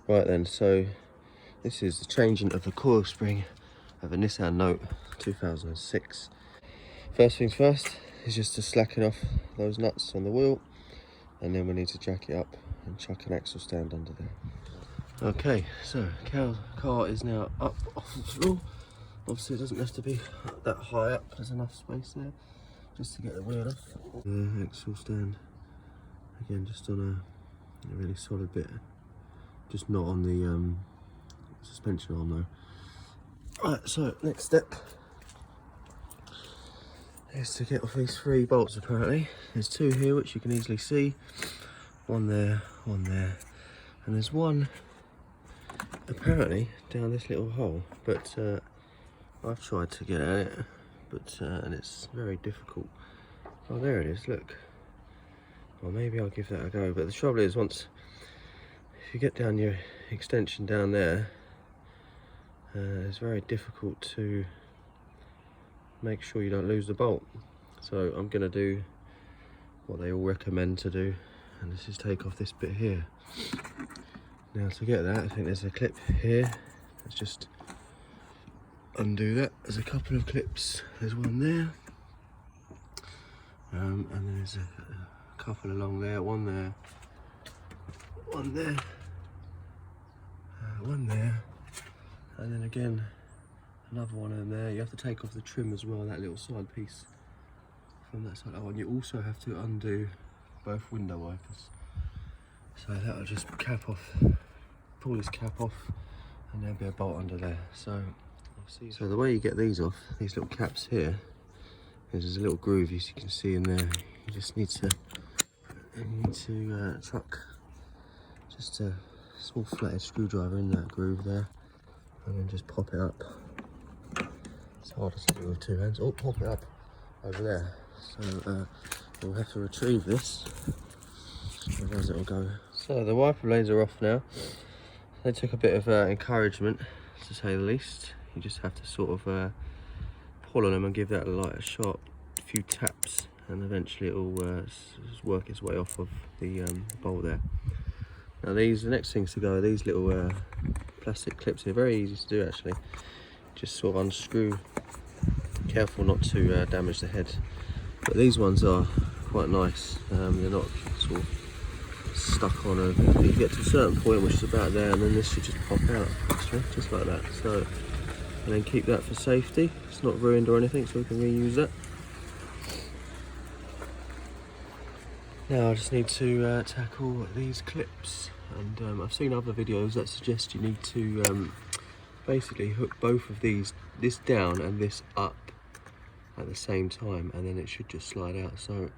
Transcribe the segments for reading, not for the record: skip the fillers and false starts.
Right then, so this is the changing of the coil spring of a Nissan Note 2006. First things first is just to slacken off those nuts on the wheel, and then we need to jack it up and chuck an axle stand under there. Okay, so car is now up off the floor. Obviously it doesn't have to be that high up, there's enough space there just to get the wheel off. The axle stand, again just on a really solid bit, just not on the suspension arm though. Right, so next step is to get off these 3 bolts apparently. There's 2 here which you can easily see. One there, and there's one apparently down this little hole, but I've tried to get at it, but and it's very difficult. Oh, there it is, look. Well, maybe I'll give that a go, but the trouble is, if you get down your extension down there, it's very difficult to make sure you don't lose the bolt. So I'm going to do what they all recommend to do, and this is take off this bit here. Now to get that, I think there's a clip here. Let's just undo that. There's a couple of clips. There's one there, and then there's a couple along there. One there, one there, one there, and then again another one in there. You have to take off the trim as well, that little side piece from that side. Oh, and you also have to undo both window wipers. So that'll just cap off, pull this cap off, and there'll be a bolt under there. So the way you get these off, these little caps here, there's a little groove as you can see in there. You just need to chuck just a small flathead screwdriver in that groove there, and then just pop it up. It's harder to do with 2 hands. Oh, pop it up over there. So we'll have to retrieve this, otherwise it'll go. So the wiper blades are off now. They took a bit of encouragement, to say the least. You just have to sort of pull on them and give that a sharp few taps, and eventually it will just work its way off of the bolt there. Now the next things to go are these little plastic clips. They're very easy to do actually. Just sort of unscrew. Careful not to damage the head. But these ones are quite nice. They're not sort of stuck on a. You get to a certain point, which is about there, and then this should just pop out actually, just like that. So, and then keep that for safety. It's not ruined or anything, so we can reuse that. Now I just need to tackle these clips, and I've seen other videos that suggest you need to basically hook both of this down and this up at the same time, and then it should just slide out. So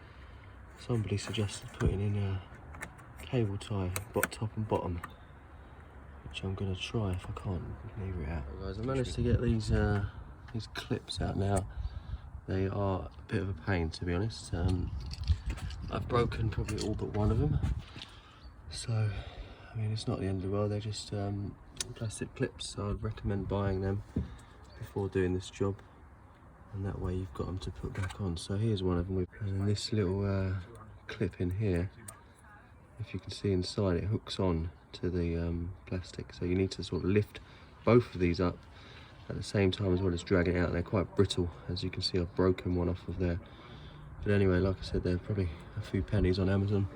somebody suggested putting in a cable tie, top and bottom, which I'm going to try if I can't leave it out. Guys, I managed to get these clips out now. They are a bit of a pain, to be honest. I've broken probably all but one of them, so I mean it's not the end of the world. They're just plastic clips, so I'd recommend buying them before doing this job, and that way you've got them to put back on. So here's one of them, and then this little clip in here, if you can see inside, it hooks on to the plastic, so you need to sort of lift both of these up at the same time as well as dragging it out. They're quite brittle, as you can see. I've broken one off of there, but anyway, like I said, they're probably a few pennies on Amazon.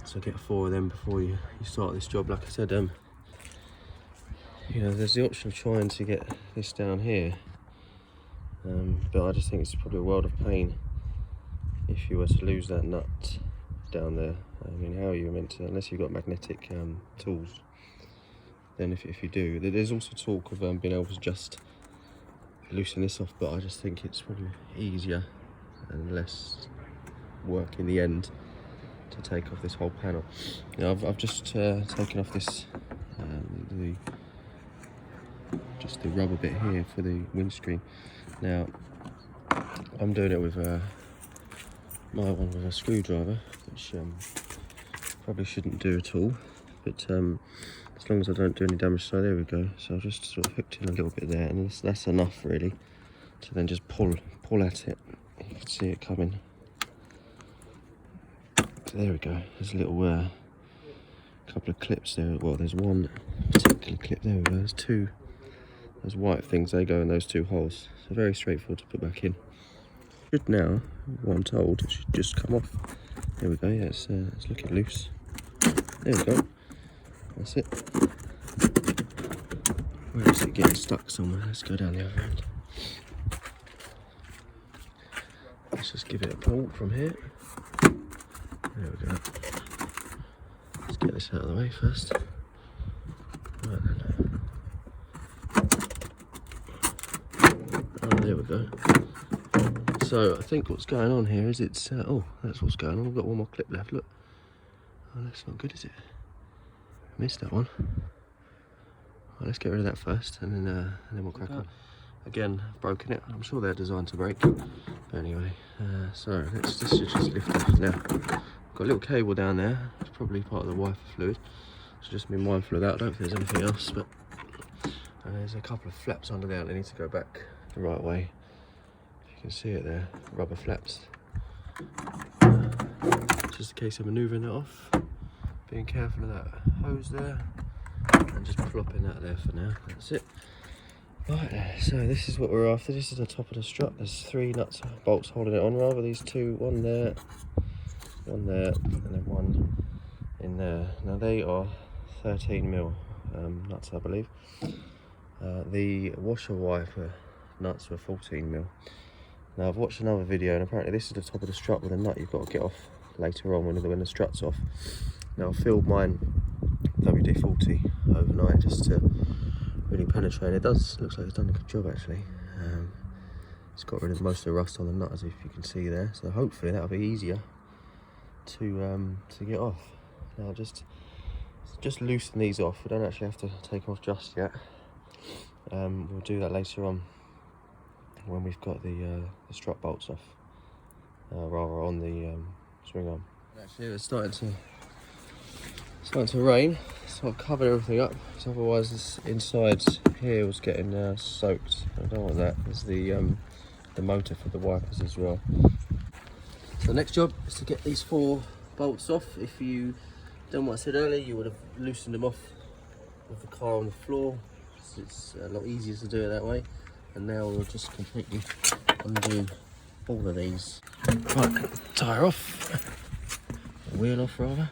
So get 4 of them before you start this job. Like I said, you know, there's the option of trying to get this down here, but I just think it's probably a world of pain if you were to lose that nut down there. I mean, how are you meant to, unless you've got magnetic tools? Then if you do, there's also talk of being able to just loosen this off, but I just think it's probably easier and less work in the end to take off this whole panel. You know, I've just taken off this just the rubber bit here for the windscreen. Now I'm doing it with my one with a screwdriver, which probably shouldn't do at all, but as long as I don't do any damage. So there we go. So I've just sort of hooked in a little bit there, and that's enough really to then just pull at it. You can see it coming. So there we go. There's a little a couple of clips there. Well, there's one particular clip there. There's two. Those white things, they go in those two holes. So very straightforward to put back in. Should now, what I'm told, it should just come off. There we go. Yeah, it's looking loose. There we go. That's it. Where is it getting stuck somewhere? Let's go down the other end. Let's just give it a pull from here. There we go. Let's get this out of the way first. Right then. Oh, there we go. So I think what's going on here is it's oh, that's what's going on. I've got one more clip left. Look. Oh, that's not good, is it? Missed that one. Well, let's get rid of that first, and then we'll crack on. Again, I've broken it. I'm sure they're designed to break. But anyway, so this should just lift off now. Got a little cable down there. It's probably part of the wiper fluid. So just be mindful of that. I don't think there's anything else, but there's a couple of flaps under there. They need to go back the right way. You can see it there, rubber flaps. Just in case of manoeuvring it off. Being careful of that hose there. And just plopping that there for now. That's it. Right, so this is what we're after. This is the top of the strut. There's 3 nuts, bolts holding it on, rather. These two, one there, and then one in there. Now they are 13mm nuts, I believe. The washer wiper nuts were 14mm. Now I've watched another video, and apparently this is the top of the strut with a nut you've got to get off later on when the strut's off. Now I filled mine WD-40 overnight just to really penetrate. It looks like it's done a good job actually. It's got rid of most of the rust on the nut, as if you can see there. So hopefully that'll be easier to get off. Now just loosen these off. We don't actually have to take them off just yet. We'll do that later on when we've got the strut bolts off, rather on the swing arm. Actually, it's starting to rain, so I've covered everything up, because otherwise this inside here was getting soaked. I don't want that. There's the motor for the wipers as well. So the next job is to get these 4 bolts off. If you done what I said earlier, you would have loosened them off with the car on the floor. It's a lot easier to do it that way. And now we'll just completely undo all of these. Right, tyre off, wheel off rather.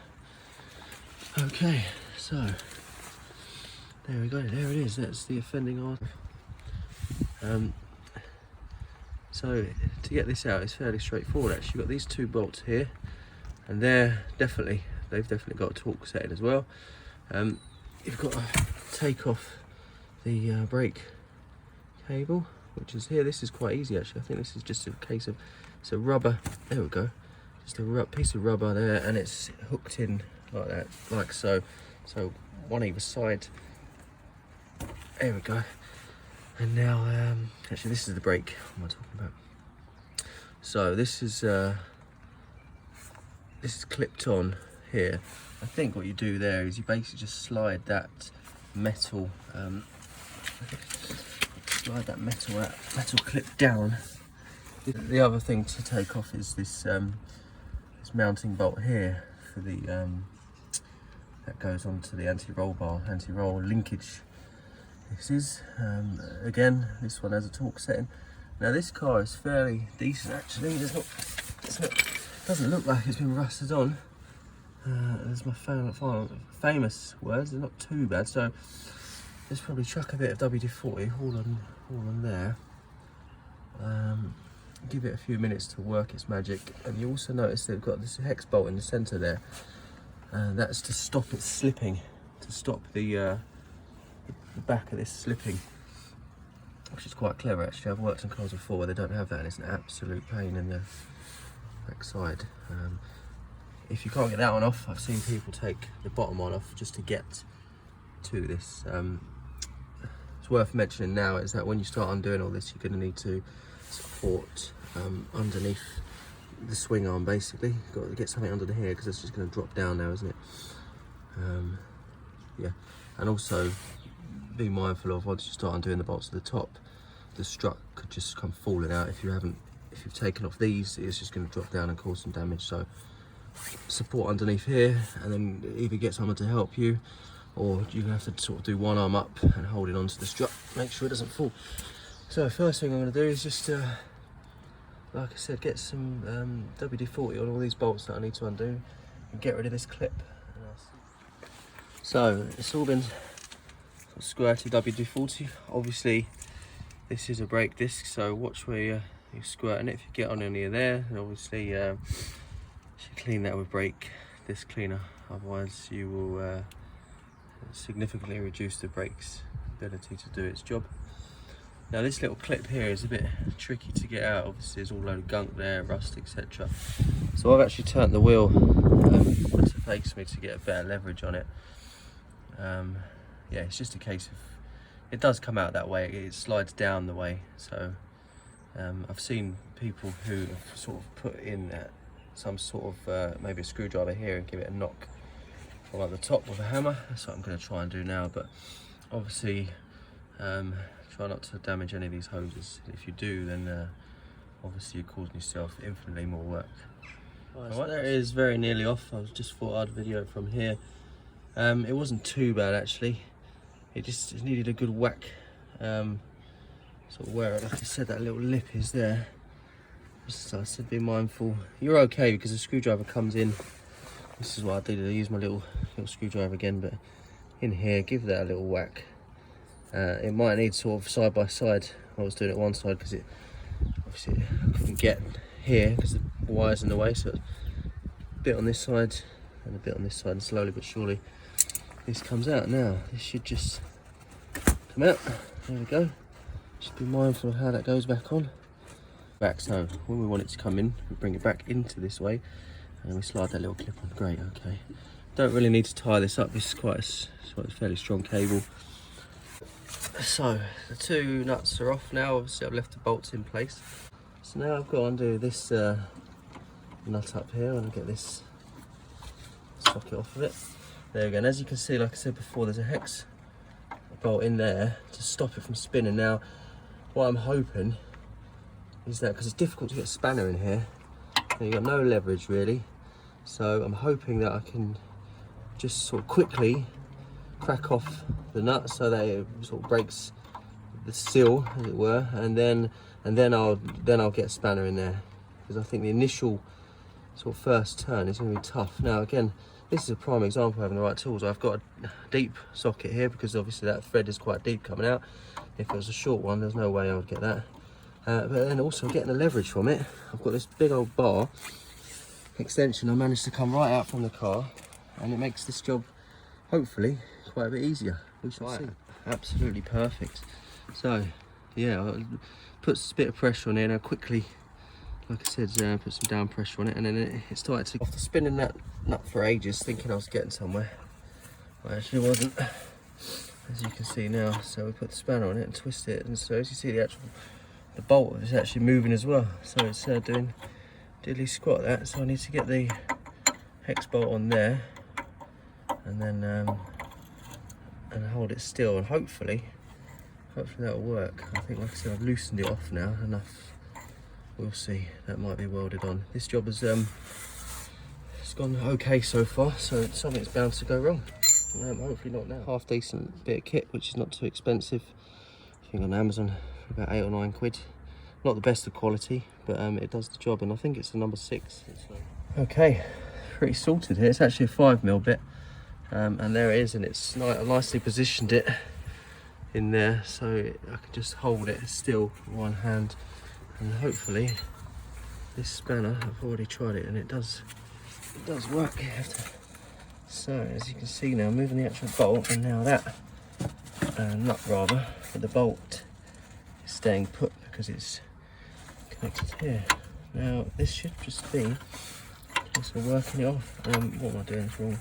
Okay, so there we go, there it is. That's the offending arm. So to get this out, it's fairly straightforward actually. You've got these 2 bolts here, and they've definitely got a torque setting as well. You've got to take off the brake cable, which is here. This is quite easy actually. I think this is just a case of, it's a rubber, there we go, just a piece of rubber there, and it's hooked in like that, like so. So one either side. There we go. And now, actually this is the brake. What am I talking about? So this is clipped on here. I think what you do there is you basically just slide that metal metal clip down. The other thing to take off is this mounting bolt here for the that goes onto the anti-roll bar, anti-roll linkage. This is again, this one has a torque setting. Now this car is fairly decent actually. Doesn't look like it's been rusted on. There's my famous words. They're not too bad. So let's probably chuck a bit of WD-40 all on there. Give it a few minutes to work its magic. And you also notice they've got this hex bolt in the centre there. That's to stop it slipping, to stop the back of this slipping, which is quite clever actually. I've worked on cars before where they don't have that, and it's an absolute pain in the backside. If you can't get that one off, I've seen people take the bottom one off just to get to this. It's worth mentioning now is that when you start undoing all this, you're going to need to support underneath the swing arm basically. You've got to get something under here because it's just going to drop down now, isn't it? Yeah, and also be mindful of once you start undoing the bolts at the top, the strut could just come falling out if you've taken off these. It's just going to drop down and cause some damage. So support underneath here, and then either get someone to help you, or you have to sort of do one arm up and hold it onto the strut, make sure it doesn't fall. So first thing I'm going to do is just, like I said, get some WD-40 on all these bolts that I need to undo and get rid of this clip. So it's all been squirted WD-40. Obviously this is a brake disc, so watch where you're squirting it. If you get on any of there, then obviously you should clean that with brake disc cleaner, otherwise you will significantly reduce the brake's ability to do its job. Now this little clip here is a bit tricky to get out. Obviously there's all a load of gunk there, rust, etc. So I've actually turned the wheel to face me to get a better leverage on it. Yeah, it's just a case of, it does come out that way, it slides down the way. So I've seen people who have sort of put in some sort of maybe a screwdriver here and give it a knock from like the top with a hammer. That's what I'm going to try and do now, but obviously try not to damage any of these hoses. If you do, then obviously you're causing yourself infinitely more work. Right, so there it is, very nearly off. I just thought I'd video it from here. It wasn't too bad actually. It just needed a good whack. Sort of where, like I said, that little lip is there. Just, I said, be mindful. You're okay because the screwdriver comes in. This is what I did. I used my little screwdriver again, but in here, give that a little whack. It might need sort of side by side. I was doing it one side because it obviously I couldn't get here because the wire's in the way. So a bit on this side and a bit on this side, and slowly but surely this comes out. Now this should just come out. There we go. Just be mindful of how that goes back on. Back, so when we want it to come in, we bring it back into this way and we slide that little clip on. Great, okay. Don't really need to tie this up. This is quite a fairly strong cable. So the two nuts are off now. Obviously I've left the bolts in place. So now I've got to undo this nut up here and get this socket off of it. There we go. And as you can see, like I said before, there's a hex bolt in there to stop it from spinning. Now what I'm hoping is that, because it's difficult to get a spanner in here, you've got no leverage really, so I'm hoping that I can just sort of quickly crack off the nut so that it sort of breaks the seal, as it were, and then I'll get a spanner in there, because I think the initial sort of first turn is going to be tough. Now again, this is a prime example of having the right tools. I've got a deep socket here because obviously that thread is quite deep coming out. If it was a short one, there's no way I would get that. But then also getting the leverage from it, I've got this big old bar extension I managed to come right out from the car, and it makes this job hopefully quite a bit easier. We shall see. Absolutely perfect. So yeah, I put a bit of pressure on it, and I quickly, like I said, put some down pressure on it, and then it started to, after spinning that nut for ages thinking I was getting somewhere, I actually wasn't, as you can see now. So we put the spanner on it and twist it, and so as you see, the bolt is actually moving as well, so it's doing diddly squat that. So I need to get the hex bolt on there and then and hold it still, and hopefully that'll work. I think, like I said, I've loosened it off now enough. We'll see. That might be welded on. This job has it's gone okay so far, so something's bound to go wrong. Hopefully not now. Half decent bit of kit, which is not too expensive. I think on Amazon for about 8 or 9 quid. Not the best of quality, but it does the job, and I think it's the number 6. Okay, pretty sorted here. It's actually a 5mm bit, and there it is, and it's nicely positioned it in there, so I can just hold it still with one hand, and hopefully this spanner, I've already tried it and it does work. So as you can see now, moving the actual bolt, and now that nut rather, but the bolt is staying put because it's connected here. Now this should just be just working it off. What am I doing? It's wrong.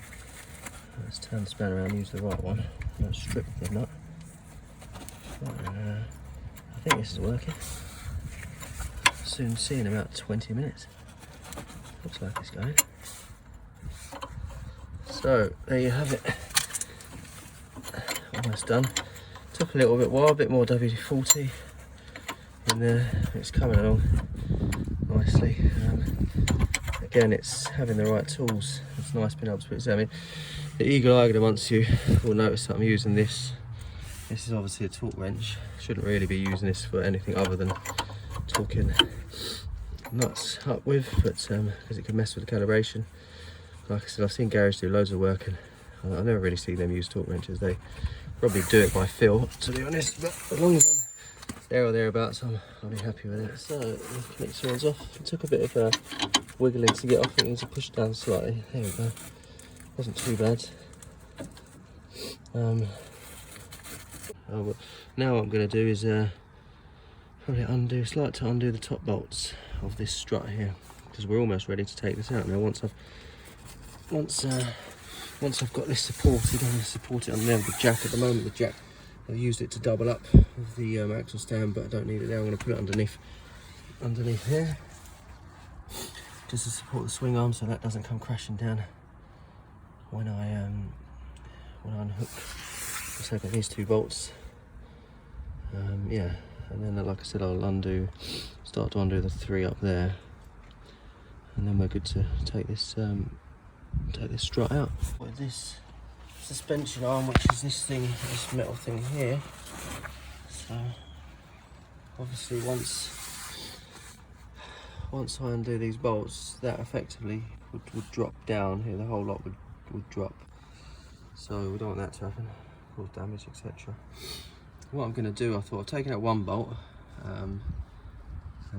Let's turn the spanner around and use the right one. Let's strip the nut. I think this is working. Soon see in about 20 minutes. Looks like it's going. So there you have it. Almost done. Took a little bit while, a bit more WD-40 in there. It's coming along nicely. again, it's having the right tools. It's nice being able to put it. I mean, the eagle-eyed amongst you will notice that I'm using this. This is obviously a torque wrench. Shouldn't really be using this for anything other than torquing nuts up with, but because it can mess with the calibration. Like I said, I've seen garages do loads of work, and I never really see them use torque wrenches. They probably do it by feel, to be honest, but as long as I'm there or thereabouts, I'll be happy with it. So, the connector one's off. It took a bit of wiggling to get off. I need to push it down slightly. There we go. Wasn't too bad. Now what I'm going to do is probably start to undo the top bolts of this strut here, because we're almost ready to take this out now. Once I've got this supported, I'm going to support it on there with the jack. At the moment, the jack, I've used it to double up with the axle stand, but I don't need it now. I'm going to put it underneath here, just to support the swing arm, so that doesn't come crashing down when I unhook. So I've got these 2 bolts. Yeah, and then like I said, I'll start to undo the 3 up there, and then we're good to take this strut out. With this suspension arm, which is this metal thing here. So obviously once I undo these bolts, that effectively would drop down here. The whole lot would drop. So we don't want that to happen, cause damage, etc. What I'm going to do, I thought I've taken out 1 bolt, and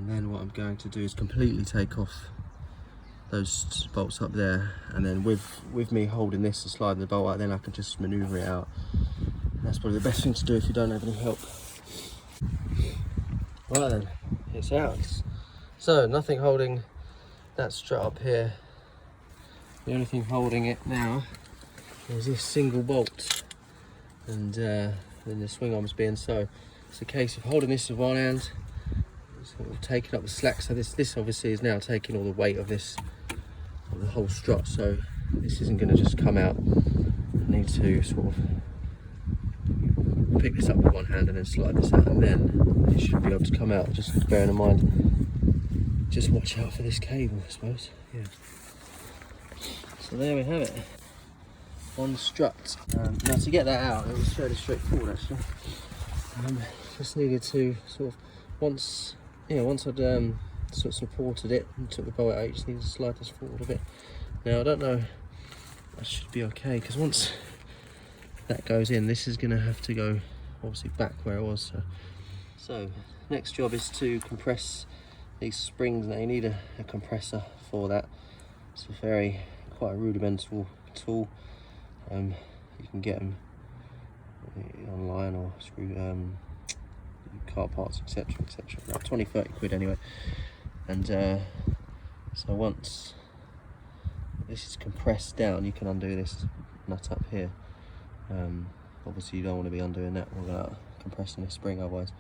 then what I'm going to do is completely take off those bolts up there, and then with me holding this and sliding the bolt out, then I can just manoeuvre it out. That's probably the best thing to do if you don't have any help. Right then, it's out. So nothing holding that strut up here. The only thing holding it now is this single bolt, and then the swing arms being so. It's a case of holding this with one hand, sort of taking up the slack. So this obviously is now taking all the weight of this, of the whole strut. So this isn't going to just come out. I need to sort of pick this up with one hand and then slide this out, and then it should be able to come out. Just bearing in mind, just watch out for this cable, I suppose. Yeah. So there we have it. On strut. Now to get that out, it was fairly straightforward actually. Just needed to sort of once I'd sort of supported it and took the bolt out, you just need to slide this forward a bit. Now I don't know, that should be okay, because once that goes in, this is going to have to go obviously back where it was. So next job is to compress these springs. Now you need a compressor for that. It's quite a rudimental tool. You can get them online or through car parts, etc, etc. About 20-30 quid anyway. And so once this is compressed down, you can undo this nut up here. Obviously you don't want to be undoing that without compressing the spring, otherwise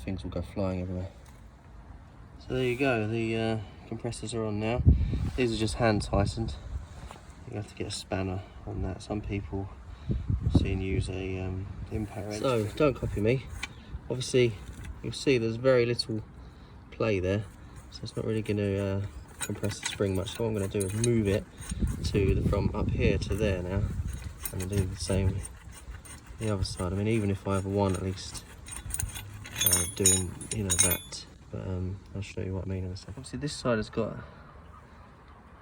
things will go flying everywhere. So there you go, the compressors are on now. These are just hand tightened. You have to get a spanner on that. Some people I've seen use a impact wrench. So don't copy me. Obviously you'll see there's very little play there, so it's not really going to compress the spring much. So what I'm going to do is move it from up here to there now, and I'll do the same the other side. I mean, even if I have one at least doing that, but I'll show you what I mean in a second. Obviously this side has got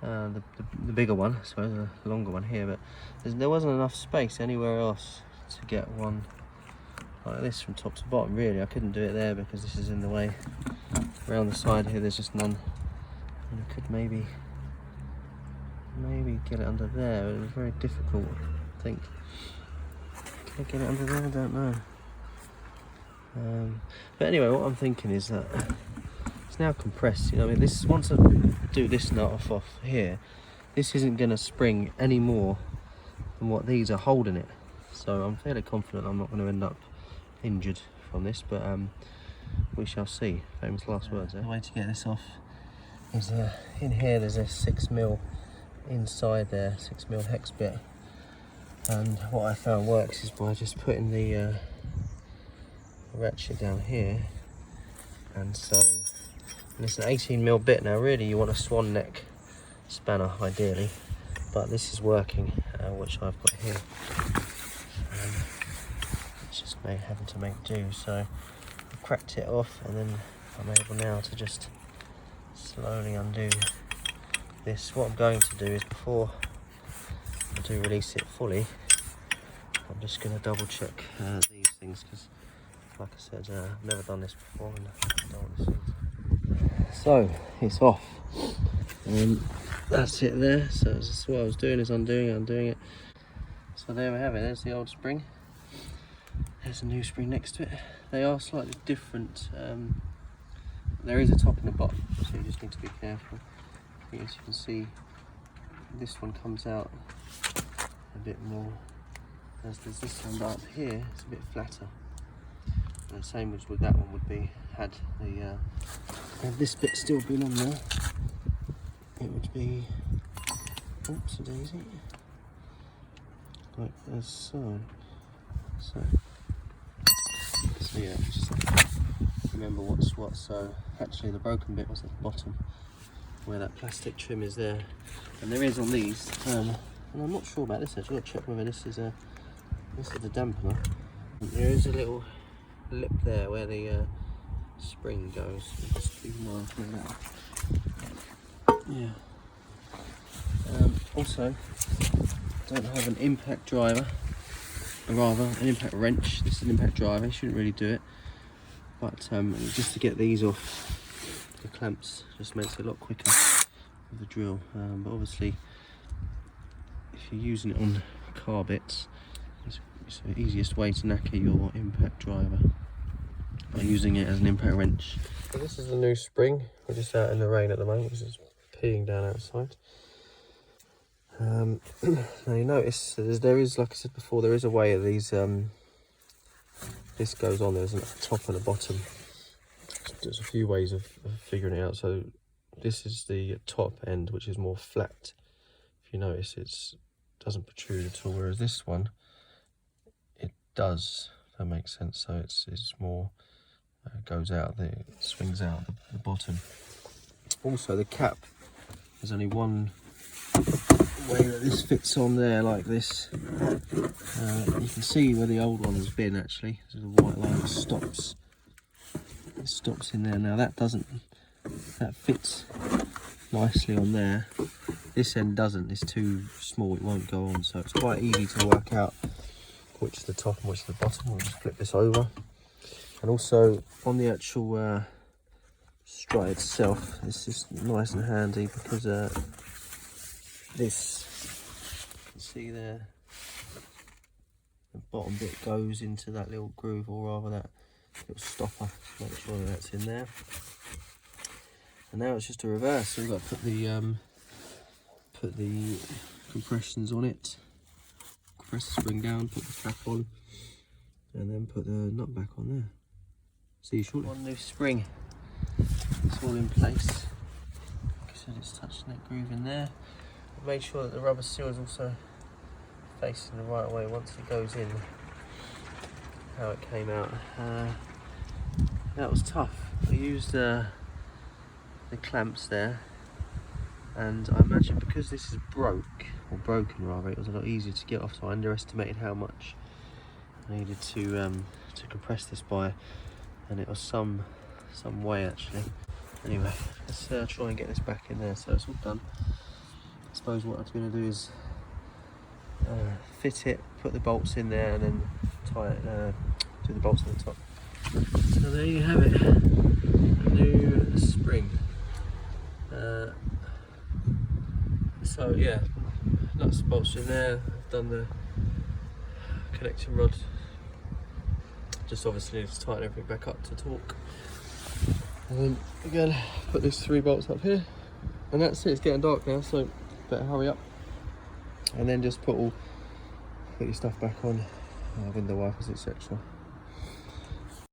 the bigger one, I suppose, the longer one here, but there wasn't enough space anywhere else to get one like this from top to bottom. Really, I couldn't do it there because this is in the way. Around the side here, there's just none, and I could maybe get it under there, but it was very difficult, I think. Can I get it under there? I don't know. But anyway, what I'm thinking is that it's now compressed. I mean, this, once I do this nut off here, this isn't going to spring any more than what these are holding it. So I'm fairly confident I'm not going to end up injured from this, but we shall see. Famous last words there. The way to get this off is in here there's a 6mm inside there, 6mm hex bit, and what I found works is by just putting the ratchet down here, and it's an 18mm bit. Now really you want a swan neck spanner ideally, but this is working, which I've got here. It's just having to make do, so I've cracked it off, and then I'm able now to just slowly undo this. What I'm going to do is, before I do release it fully, I'm just going to double check these things, because like I said, I've never done this before and I don't want to see it. So it's off. That's it there. So that's what I was doing, is undoing it. So there we have it. There's the old spring. There's a new spring next to it. They are slightly different. There is a top and a bottom, so you just need to be careful. As you can see, this one comes out a bit more, as there's this one, but up here it's a bit flatter. And the same as with that one would be, had this bit still been on there, it would be, oops a daisy, like as so. So yeah, just remember what's what. So actually the broken bit was at the bottom, where that plastic trim is there, and there is on these, and I'm not sure about this actually. I've got to check whether this is the dampener. There is a little lip there where the spring goes. Just be mindful of that. Yeah. Also, don't have an impact driver, or rather an impact wrench. This is an impact driver. You shouldn't really do it, but just to get these off the clamps just makes it a lot quicker with the drill. But obviously, if you're using it on car bits, it's the easiest way to knacker your impact driver, by using it as an impact wrench. So this is the new spring. We're just out in the rain at the moment because it's peeing down outside. Now you notice there is, like I said before, there is a way that these this goes on. There's a top and a bottom. There's a few ways of figuring it out. So this is the top end, which is more flat. If you notice, it doesn't protrude at all, whereas this one, it does. If that makes sense. So it's more goes out, it swings out the bottom. Also, the cap, there's only one way that this fits on there, like this. You can see where the old one has been actually. There's a white line that stops. It stops in there. Now that fits nicely on there. This end doesn't. It's too small. It won't go on. So it's quite easy to work out which is the top and which is the bottom. We'll just flip this over. And also on the actual strut itself, this is nice and handy because this, you can see there, the bottom bit goes into that little groove, or rather that little stopper. Make sure that that's in there. And now it's just a reverse. So we've got to put the compressions on it, compress the spring down, put the cap on, and then put the nut back on there. See you shortly. One new spring. It's all in place. Like I said, it's touching that groove in there. I've made sure that the rubber seal is also facing the right way once it goes in. How it came out. That was tough. I used the clamps there, and I imagine because this is broken rather, it was a lot easier to get off, so I underestimated how much I needed to compress this by, and it was some way actually. Anyway, let's try and get this back in there. So it's all done. I suppose what I'm going to do is fit it, put the bolts in there, and then tie it, do the bolts on the top. So there you have it, a new spring. So yeah, nuts and bolts in there. I've done the connecting rod. Just obviously need to tighten everything back up to torque. And then again, put these 3 bolts up here, and that's it. It's getting dark now, so better hurry up. And then just put your stuff back on, window wipers, etc.